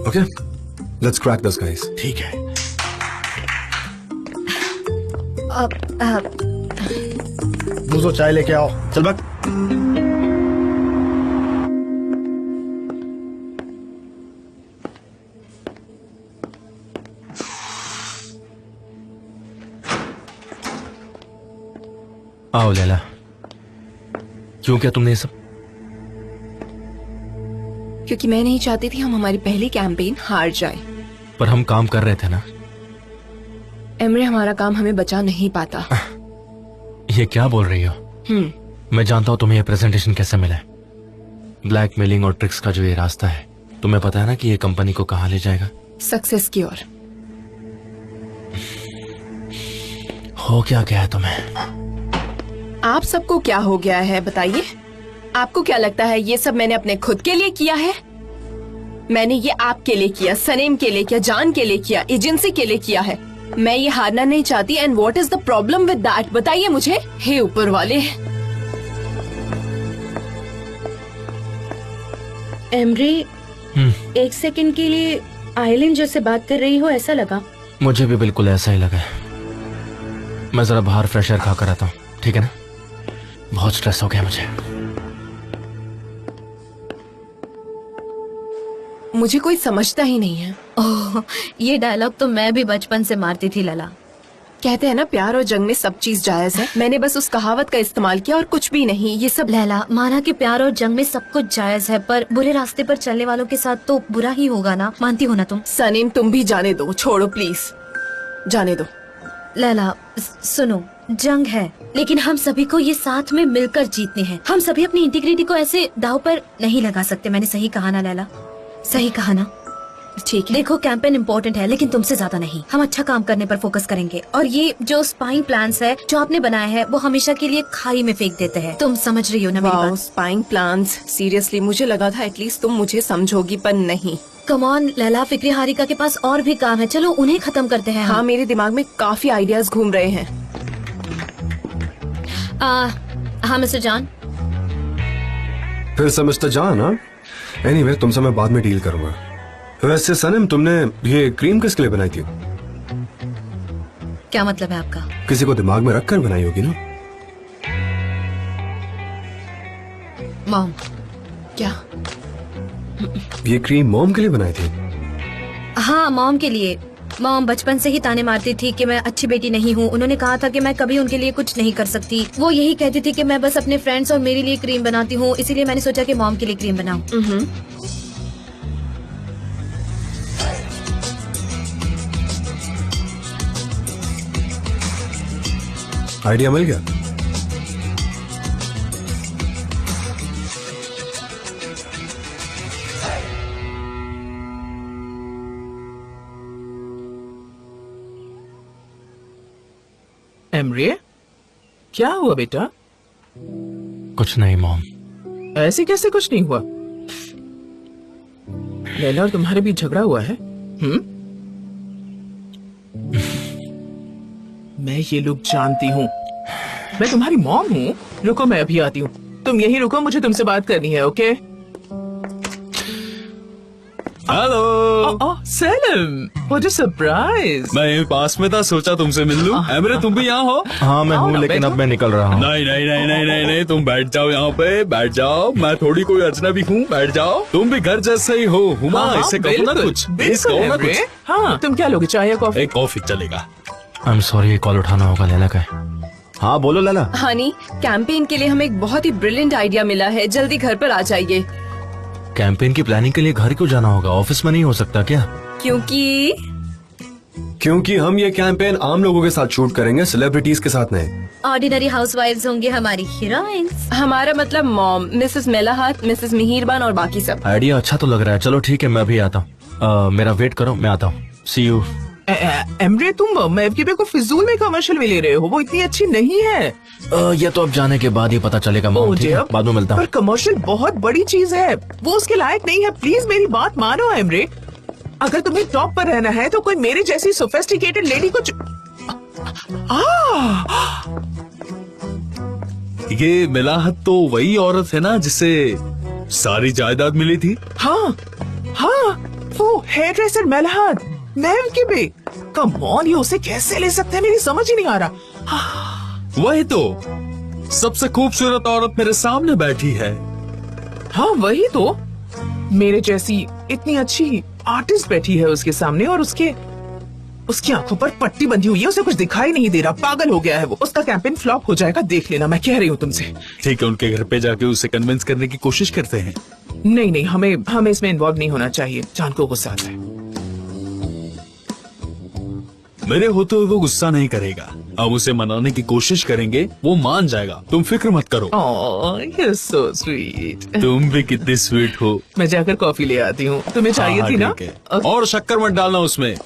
Okay, let's crack this guys. ठीक है। दूसरो चाय लेके आओ। चल बक। आओ लैला, क्यों किया तुमने ये सब? क्योंकि मैं नहीं चाहती थी हम हमारी पहली कैंपेन हार जाए। पर हम काम कर रहे थे ना। एमरे, हमारा काम हमें बचा नहीं पाता। ये क्या बोल रही हो? मैं जानता हूँ तुम्हें ये प्रेजेंटेशन कैसे मिला है। ब्लैकमेलिंग और ट्रिक्स का जो ये रास्ता है, तुम्हें पता है ना कि ये कंपनी को कहाँ ले जाएगा? सक्सेस की ओर। हो क्या गया है तुम्हें? आप सबको क्या हो गया है बताइए? आपको क्या लगता है ये सब मैंने अपने खुद के लिए किया है? मैंने ये आपके लिए किया, सनीम के लिए किया, जान के लिए किया, एजेंसी के लिए किया है। मैं ये हारना नहीं चाहती। And what is the problem with that? बताइए मुझे। हे ऊपर वाले। एमरी, एक सेकंड के लिए आइलिन जैसे बात कर रही हो ऐसा लगा। मुझे भी बिल्कुल ऐसा ही लगा। मैं जरा बाहर फ्रेश एयर खा कर आता हूँ, ठीक है ना? बहुत स्ट्रेस हो गया मुझे। मुझे कोई समझता ही नहीं है। ओह, ये डायलॉग तो मैं भी बचपन से मारती थी लला। कहते हैं ना, प्यार और जंग में सब चीज जायज है। मैंने बस उस कहावत का इस्तेमाल किया और कुछ भी नहीं। ये सब लैला, माना कि प्यार और जंग में सब कुछ जायज है, पर बुरे रास्ते पर चलने वालों के साथ तो बुरा ही होगा ना। मानती हो ना तुम? सनीम, तुम भी जाने दो, छोड़ो प्लीज, जाने दो। लैला सुनो, जंग है, लेकिन हम सभी को ये साथ में मिलकर जीतनी है। हम सभी अपनी इंटीग्रिटी को ऐसे दाव पर नहीं लगा सकते। मैंने सही कहा ना लैला? सही कहा ना? ठीक है। देखो, कैंपेन इम्पोर्टेंट है, लेकिन तुमसे ज्यादा नहीं। हम अच्छा काम करने पर फोकस करेंगे, और ये जो स्पाइंग प्लान्स है जो आपने बनाया है, वो हमेशा के लिए खाई में फेंक देते हैं। तुम समझ रही हो ना मेरी बात? स्पाइंग प्लान्स, सीरियसली मुझे लगा था एटलीस्ट तुम मुझे समझोगी, पर नहीं। कम ऑन लैला, फिक्री हारिका के पास और भी काम है, चलो उन्हें खत्म करते हैं। हाँ, मेरे दिमाग में काफी आइडियाज घूम रहे हैं। हाँ मिस्टर जान। फिर से मिस्टर जान? हाँ, एनीवे तुमसे मैं बाद में डील करूंगा। वैसे सनम, तुमने ये क्रीम किसके लिए बनाई थी? क्या मतलब है आपका? किसी को दिमाग में रखकर बनाई होगी ना? मॉम। क्या? ये क्रीम मॉम के लिए बनाई थी? हाँ, मॉम के लिए। मॉम बचपन से ही ताने मारती थी कि मैं अच्छी बेटी नहीं हूँ। उन्होंने कहा था कि मैं कभी उनके लिए कुछ नहीं कर सकती। वो यही कहती थी कि मैं बस अपने फ्रेंड्स और मेरे लिए क्रीम बनाती हूँ, इसीलिए मैंने सोचा कि मॉम के लिए क्रीम बनाऊं। आइडिया मिल गया? एमरे, क्या हुआ बेटा? कुछ नहीं मॉम। ऐसे कैसे कुछ नहीं हुआ? लैला और तुम्हारे बीच झगड़ा हुआ है? मैं ये लोग जानती हूँ। मैं तुम्हारी मॉम हूँ। रुको, मैं अभी आती हूँ। तुम यही रुको, मुझे तुमसे बात करनी है। Okay? Hello slam, what a surprise. मैं यहीं पास में था, सोचा तुमसे मिल लूं। एमरे, तुम भी यहाँ हो? हाँ मैं हूँ, लेकिन अब मैं निकल रहा हूँ। नहीं नहीं नहीं नहीं नहीं नहीं, तुम बैठ जाओ यहाँ पे, बैठ जाओ। मैं थोड़ी कोई अजनबी हूँ, बैठ जाओ। तुम भी घर जैसे ही हो। हुमा, इससे कहो ना कुछ, प्लीज कहो ना कुछ। हाँ, तुम क्या लोगे, चाय या कॉफी? एक कॉफी चलेगा। आई एम सॉरी, कॉल उठाना होगा लैला का। हाँ बोलो लैला। हनी, कैंपेन के लिए हमें एक बहुत ही ब्रिलियंट आइडिया मिला है, जल्दी घर पर आ जाइए। कैंपेन की प्लानिंग के लिए घर क्यों जाना होगा? ऑफिस में नहीं हो सकता क्या? क्योंकि हम ये कैंपेन आम लोगों के साथ शूट करेंगे, सेलिब्रिटीज के साथ नहीं। ऑर्डिनरी हाउसवाइफ्स होंगे हमारी हीरोइंस। हमारा मतलब मॉम, मिसेस मेलाहत, मिसेस मिहिरबान और बाकी सब। आइडिया अच्छा तो लग रहा है। चलो ठीक है, मैं भी आता हूँ। मेरा वेट करो, मैं आता हूँ। सी यू। एमरे, तुम मैवकिबे को फिजूल में कमर्शियल में ले रहे हो। वो इतनी अच्छी नहीं है। ये तो अब जाने के बाद ही पता चलेगा मॉम। ठीक है, बाद में मिलता हूँ। पर कमर्शियल बहुत बड़ी चीज है, वो उसके लायक नहीं है। प्लीज मेरी बात मानो एमरे। अगर तुम्हें टॉप पर रहना है तो कोई मेरे जैसी सोफिस्टिकेटेड लेडी को ये मिलाहत तो वही औरत है ना जिसे सारी जायदाद मिली थी? हाँ हाँ, वो हेयर ड्रेसर मिलाहत, मैवकिबे। कम ऑन, ये उसे कैसे ले सकते हैं? मेरी समझ ही नहीं आ रहा। वही तो, सबसे खूबसूरत औरत मेरे सामने बैठी है। हाँ वही तो, मेरे जैसी इतनी अच्छी आर्टिस्ट बैठी है उसके सामने, और उसकी आंखों पर पट्टी बंधी हुई है। उसे कुछ दिखाई नहीं दे रहा, पागल हो गया है वो। उसका कैंपेन फ्लॉप हो जाएगा, देख लेना, मैं कह रही हूँ तुमसे। ठीक है, उनके घर पे जाके उसे कन्विंस करने की कोशिश करते हैं। नहीं नहीं, हमें इसमें इन्वॉल्व नहीं होना चाहिए। जान को गुस्सा आता है। मेरे होते हुए वो गुस्सा नहीं करेगा। अब उसे मनाने की कोशिश करेंगे, वो मान जाएगा। तुम फिक्र मत करो। ओह, you're so sweet। तुम भी कितनी स्वीट हो। मैं जाकर कॉफी ले आती हूँ। तुम्हें चाहिए थी ना? और शक्कर मत डालना उसमें।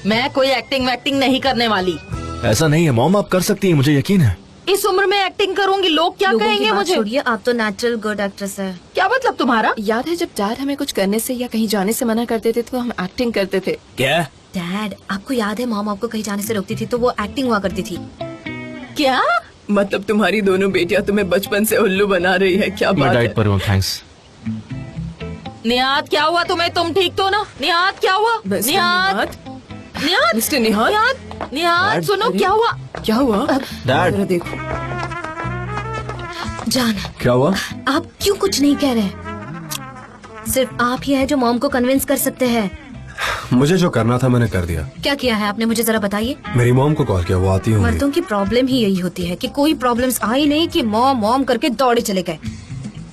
मैं कोई एक्टिंग वैक्टिंग नहीं करने वाली। ऐसा नहीं है मॉम, आप कर सकती हैं, मुझे यकीन है। इस उम्र में एक्टिंग करूंगी, लोग क्या कहेंगे मुझे? छोड़िए, आप तो नेचुरल गुड एक्ट्रेस है। क्या मतलब तुम्हारा? याद है जब डैड हमें कुछ करने से या कहीं जाने से मना करते थे तो हम एक्टिंग करते थे। क्या? डैड, आपको याद है मॉम आपको कहीं जाने से रोकती थी तो वो एक्टिंग हुआ करती थी। क्या मतलब तुम्हारी दोनों बेटियां तुम्हें बचपन से उल्लू बना रही है? क्या मैं बात डाइट है? पर हूँ, थैंक्स। निहाद, क्या हुआ तुम्हें? तुम ठीक तो ना? निहाद, क्या हुआ? निहाद, निहाद, मिस्टर निहाद, निहाद, निहाद, सुनो, क्या हुआ? क्या हुआ? डैड, जरा देखो। जान, क्या हुआ? आप क्यों कुछ नहीं कह रहे? सिर्फ आप ही है जो मॉम को कन्विंस कर सकते हैं। मुझे जो करना था मैंने कर दिया। क्या किया है आपने, मुझे जरा बताइए। मेरी मॉम को कॉल किया, वो आती होंगी। मर्दों की प्रॉब्लम ही यही होती है कि कोई प्रॉब्लम्स आई नहीं कि मॉम मॉम करके दौड़े चले गए।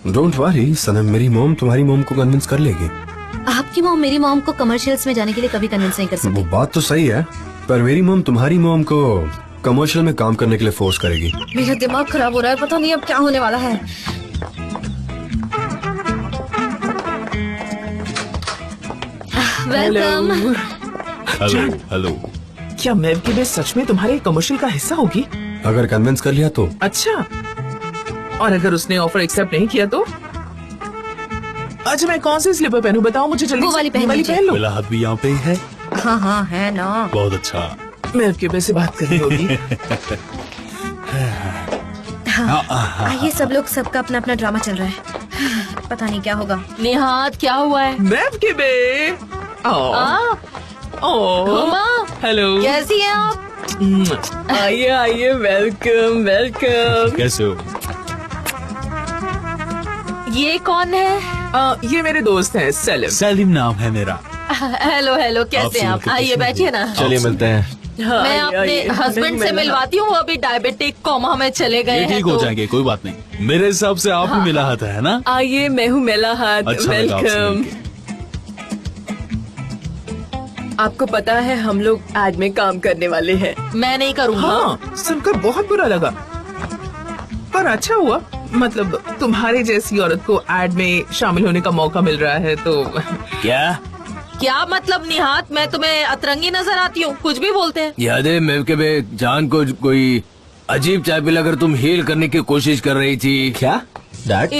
डोंट वरी सनम, मेरी मॉम तुम्हारी मॉम को कन्विंस कर लेगी। आपकी मॉम मेरी मॉम को कमर्शियल्स में जाने के लिए कभी कन्विंस नहीं कर सकती। वो बात तो सही है, पर मेरी मॉम तुम्हारी मॉम को कमर्शियल में काम करने के लिए फोर्स करेगी। मेरा दिमाग खराब हो रहा है, पता नहीं अब क्या होने वाला है। वेलकम। Hello hello. क्या मैवकिबे सच में तुम्हारे कमर्शियल का हिस्सा होगी? अगर कन्विंस कर लिया तो। अच्छा, और अगर उसने ऑफर एक्सेप्ट नहीं किया तो? अच्छा, मैं कौन सी स्लीपर पहनूं, बताओ मुझे जल्दी। वो वाली पहन पहन लो। मिलाहत भी यहाँ पे ही है? हाँ हाँ है ना। बहुत अच्छा। मैं आपके वैसे बात करनी होगी। आइए सब लोग, सबका अपना अपना ड्रामा चल रहा है। पता नहीं क्या होगा। निहात क्या हुआ है? मैम के बे। हुमा, हेलो, कैसी हैं आप? आइए आइए, वेलकम वेलकम। कैसे हो? ये कौन है? ये मेरे दोस्त हैं, सलीम। सलीम नाम है मेरा। हेलो हेलो, कैसे हैं आप? आइए बैठिए ना। चलिए मिलते हैं। मैं अपने हस्बैंड से मिलवाती हूँ, वो अभी डायबिटिक कोमा में चले गए हैं। ठीक हो जाएंगे, कोई बात नहीं। मेरे हिसाब से आप ही मिलाहत है ना? आइए, मैं हूँ मेलाहत। अच्छा लगा आपसे वेलकम। मिलके। आपको पता है हम लोग एड में काम करने वाले हैं। मैं नहीं करूँगा। हाँ, सुनकर बहुत बुरा लगा, पर अच्छा हुआ। मतलब तुम्हारे जैसी औरत को एड में शामिल होने का मौका मिल रहा है तो। क्या मतलब निहात, मैं तुम्हें अतरंगी नजर आती हूँ? कुछ भी बोलते हैं। याद है मैं के बे जान को कोई अजीब चाय पिलाकर तुम हील करने की कोशिश कर रही थी क्या? डैड,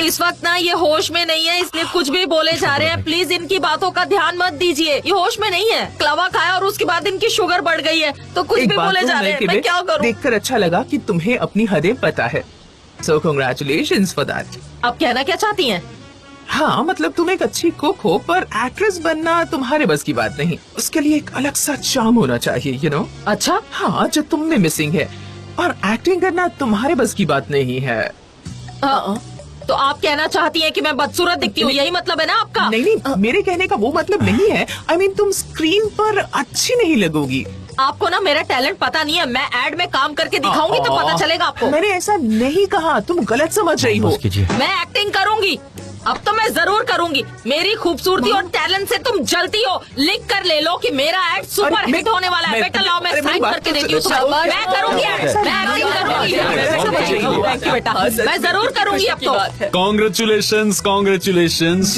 इस वक्त ना ये होश में नहीं है, इसलिए कुछ भी बोले जा रहे हैं। प्लीज इनकी बातों का ध्यान मत दीजिए। ये होश में नहीं है। क्लवा खाया और उसके बाद इनकी शुगर बढ़ गई है, तो कुछ भी बोले जा रहे हैं। मैं क्या करूँ? देखकर अच्छा लगा कि तुम्हें अपनी हदें पता है। सो कांग्रेचुलेशंस फॉर दैट। आप कहना क्या चाहती हैं? हाँ, मतलब तुम एक अच्छी कुक हो, पर एक्ट्रेस बनना तुम्हारे बस की बात नहीं। उसके लिए एक अलग सा चार्म होना चाहिए, यू नो। अच्छा, हाँ, जो तुम में मिसिंग है। और एक्टिंग करना तुम्हारे बस की बात नहीं है। तो आप कहना चाहती हैं कि मैं बदसूरत दिखती हूँ, यही मतलब है ना आपका? नहीं नहीं, मेरे कहने का वो मतलब नहीं है। I mean, तुम स्क्रीन पर अच्छी नहीं लगोगी। आपको ना मेरा टैलेंट पता नहीं है। मैं एड में काम करके दिखाऊंगी तो पता चलेगा आपको। मैंने ऐसा नहीं कहा, तुम गलत समझ रही हो। मैं एक्टिंग करूंगी, अब तो मैं जरूर करूंगी। मेरी खूबसूरती और टैलेंट से तुम जलती हो। लिख कर ले लो कि मेरा एड सुपर हिट होने वाला है। बेटा लाओ, मैं साइन करके देती हूँ। मैं करूंगी, मैं एक्टिंग करूंगी। थैंक यू बेटा, मैं जरूर करूंगी अब तो। Congratulations, congratulations.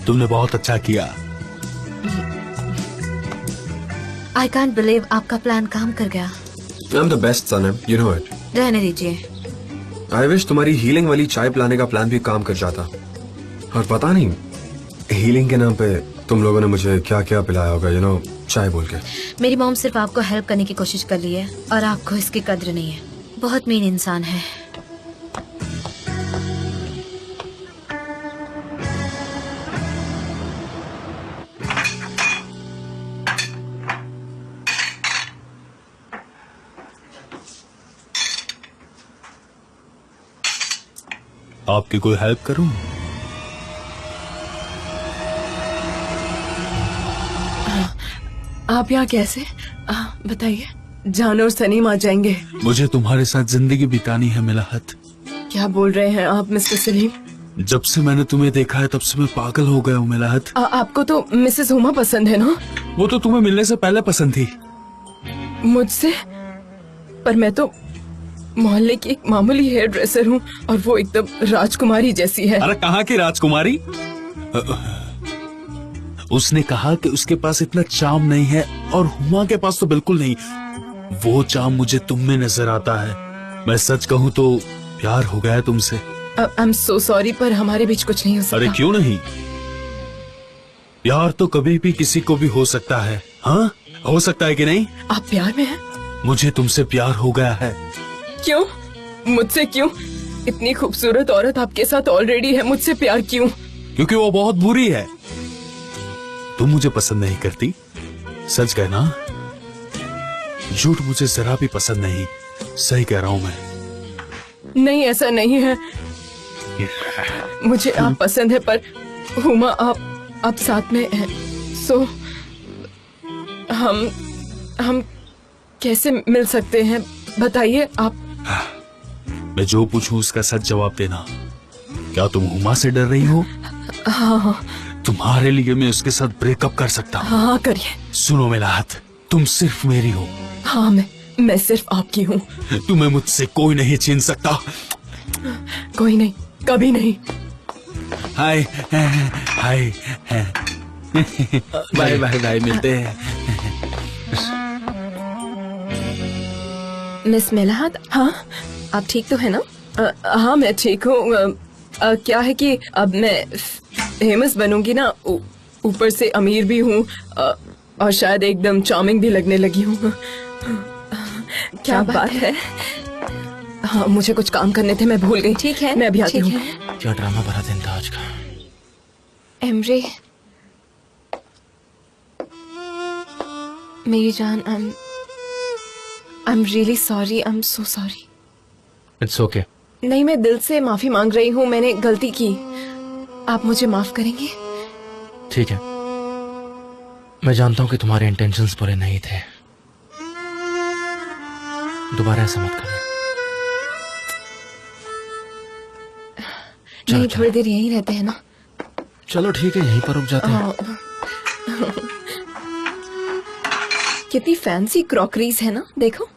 तुमने बहुत अच्छा किया। आई कांट बिलीव आपका प्लान काम कर गया। I'm the best, Sanim. You know it. रहने दीजिए। I wish तुम्हारी हीलिंग वाली चाय पिलाने का प्लान भी काम कर जाता। और पता नहीं हीलिंग के नाम पे तुम लोगों ने मुझे क्या क्या पिलाया होगा, you know, चाय बोल के। मेरी मॉम सिर्फ आपको हेल्प करने की कोशिश कर रही है और आपको इसकी कद्र नहीं है। बहुत मीन इंसान है। आपकी कोई हेल्प करूं? आप यहाँ कैसे? बताइए। जान और सनीम आ जाएंगे। मुझे तुम्हारे साथ जिंदगी बितानी है मिलाहत। क्या बोल रहे हैं आप मिस्टर सलीम? जब से मैंने तुम्हें देखा है तब से मैं पागल हो गया हूँ मिलाहत। आपको तो मिसेस हुमा पसंद है ना? वो तो तुम्हें मिलने से पहले पसंद थी। मुझसे? पर मैं तो मोहल्ले की एक मामूली हेयर ड्रेसर हूँ और वो एकदम राजकुमारी जैसी है। अरे कहाँ की राजकुमारी? उसने कहा कि उसके पास इतना चार्म नहीं है और हुमा के पास तो बिल्कुल नहीं। वो चार्म मुझे तुम में नजर आता है। मैं सच कहूँ तो प्यार हो गया है तुमसे। आई एम सो सॉरी, पर हमारे बीच कुछ नहीं हो सकता। अरे क्यों नहीं? प्यार तो कभी भी किसी को भी हो सकता है। हाँ, हो सकता है कि नहीं? आप प्यार में हैं? मुझे तुमसे प्यार हो गया है। क्यों? मुझसे क्यों? इतनी खूबसूरत औरत आपके साथ ऑलरेडी है, मुझसे प्यार क्यों? क्योंकि वो बहुत बुरी है। तुम मुझे पसंद नहीं करती, सच कहना। झूठ मुझे जरा भी पसंद नहीं। सही कह रहा हूँ मैं। नहीं, ऐसा नहीं है। मुझे आप पसंद है, पर हुमा आप साथ में हैं। सो हम कैसे मिल सकते हैं? बताइए आप। मैं जो पूछूं उसका सच जवाब देना। क्या तुम हुमा से डर रही हो? हाँ। तुम्हारे लिए मैं उसके साथ ब्रेकअप कर सकता हूँ। हाँ, करिए। सुनो मिलाहत, तुम सिर्फ मेरी हो। हाँ, मैं सिर्फ आपकी हूँ। तुम्हें मुझसे कोई नहीं छीन सकता। कोई नहीं, कभी नहीं। हाय हाय। बाय बाय बाय, मिलते हैं। मिस मेलाहत, हाँ आप ठीक तो है ना? हाँ मैं ठीक हूँ। क्या है कि अब मैं फेमस बनूंगी ना, ऊपर से अमीर भी हूँ और शायद एकदम चार्मिंग भी लगने लगी हूँ। क्या बात है? हाँ, मुझे कुछ काम करने थे, मैं भूल गई। ठीक है, मैं अभी आती हूँ। क्या ड्रामा भरा दिन था आज का। एमरे, मेरी जान, I am really sorry, I am so sorry. It's okay. नहीं, मैं दिल से माफी मांग रही हूँ, मैंने गलती की। आप मुझे माफ करेंगे? ठीक है, मैं जानता हूँ कि तुम्हारे इंटेंशंस बुरे नहीं थे। दोबारा ऐसा मत करना। नहीं, थोड़ी देर यहीं रहते हैं ना। चलो ठीक है, यहीं पर रुक जाते हैं। कितनी फैंसी क्रॉकरीज है ना, देखो।